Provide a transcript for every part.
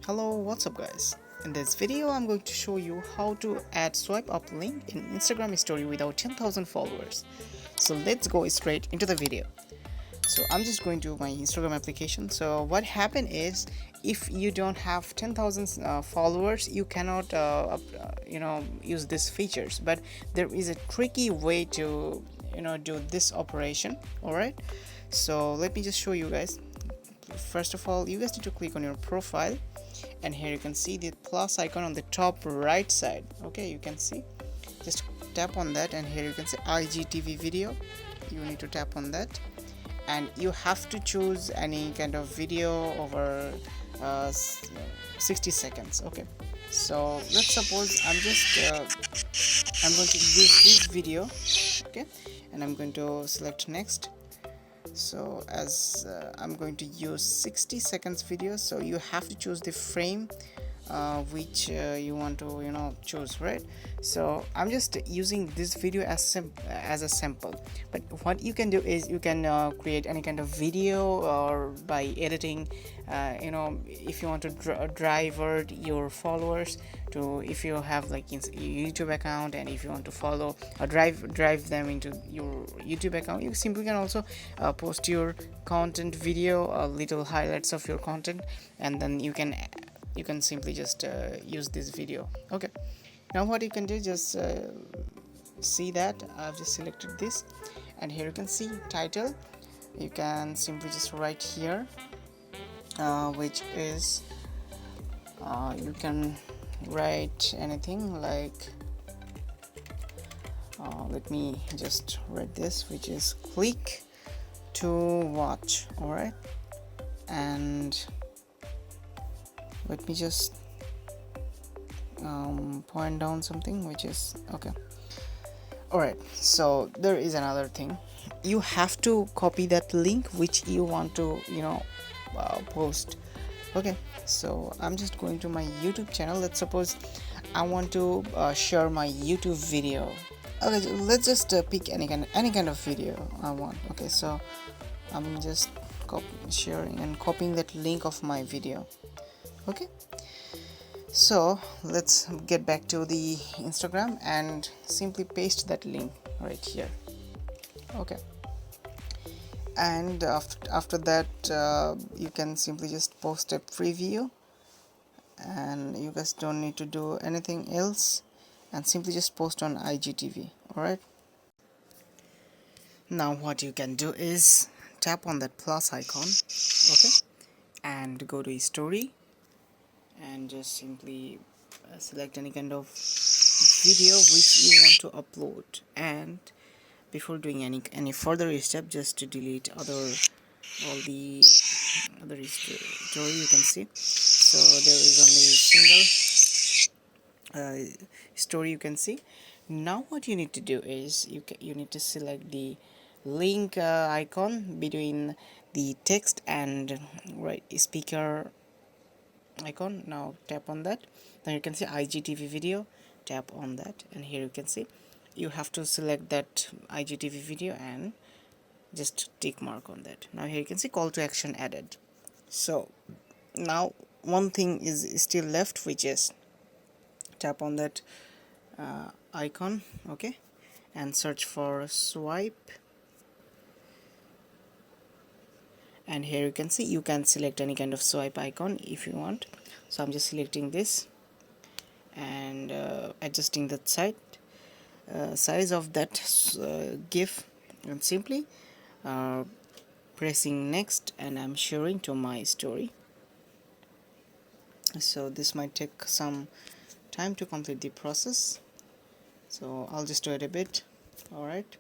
Hello, what's up guys? In this video I'm going to show you how to add swipe up link in Instagram story without 10,000 followers. So let's go straight into the video. So I'm just going to my Instagram application. So what happened is, if you don't have 10,000 followers, you cannot use these features, but there is a tricky way to do this operation. All right, so let me just show you guys. First of all, you guys need to click on your profile, and here you can see the plus icon on the top right side. Okay, you can see, just tap on that, and here you can see IGTV video. You need to tap on that, and you have to choose any kind of video over 60 seconds. Okay, so let's suppose I'm going to use this video. Okay, and I'm going to select next. So as I'm going to use 60 seconds video, so you have to choose the frame which you want to choose, right? So I'm just using this video as a sample, but what you can do is you can create any kind of video, or by editing, if you want to divert your followers to, if you have like YouTube account, and if you want to follow or drive them into your YouTube account, you simply can also post your content video, little highlights of your content, and then you can simply just use this video. Okay, now what you can do, just see that I've just selected this, and here you can see title. You can simply just write here, which is you can write anything like let me just write this, which is click to watch. All right, and let me just point down something which is okay. Alright, so there is another thing. You have to copy that link which you want to post. Okay, so I'm just going to my YouTube channel. Let's suppose I want to share my YouTube video. Okay, so let's just pick any kind of video I want. Okay, so I'm just sharing and copying that link of my video. Okay, so let's get back to the Instagram and simply paste that link right here. Okay, and after that you can simply just post a preview, and you guys don't need to do anything else, and simply just post on IGTV. Alright, now what you can do is tap on that plus icon, okay, and go to story, and just simply select any kind of video which you want to upload. And before doing any further step, just to delete all the other story, you can see, so there is only single story, you can see. Now what you need to do is you need to select the link icon between the text and right speaker icon. Now tap on that, then you can see IGTV video, tap on that, and here you can see you have to select that IGTV video and just tick mark on that. Now here you can see call to action added. So now one thing is still left, which is tap on that icon, okay, and search for swipe, and here you can see you can select any kind of swipe icon if you want. So I'm just selecting this and adjusting the size of that GIF, and simply pressing next, and I'm sharing to my story. So this might take some time to complete the process, so I'll just wait a bit. Alright,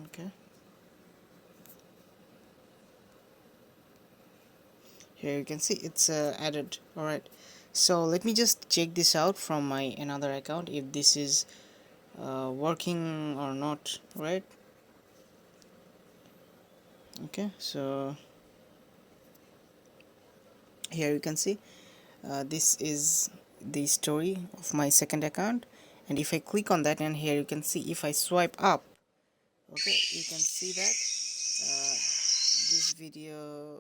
okay, here you can see it's added. Alright, so let me just check this out from my another account, if this is working or not, right? Okay, so here you can see this is the story of my second account, and if I click on that, and here you can see if I swipe up, okay, you can see that this video,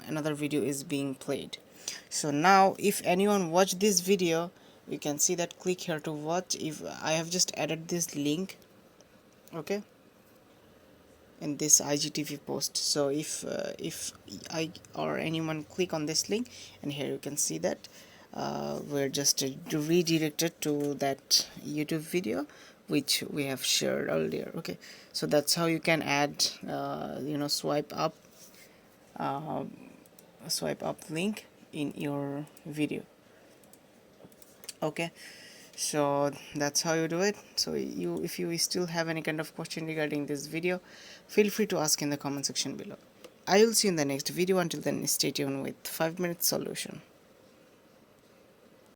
another video is being played. So now if anyone watched this video, you can see that click here to watch. If I have just added this link, okay, in this IGTV post. So if I or anyone click on this link, and here you can see that we're just redirected to that YouTube video which we have shared earlier. Okay, so that's how you can add swipe up link in your video. Okay, so that's how you do it. So if you still have any kind of question regarding this video, feel free to ask in the comment section below. I will see you in the next video. Until then, stay tuned with 5 minute solution.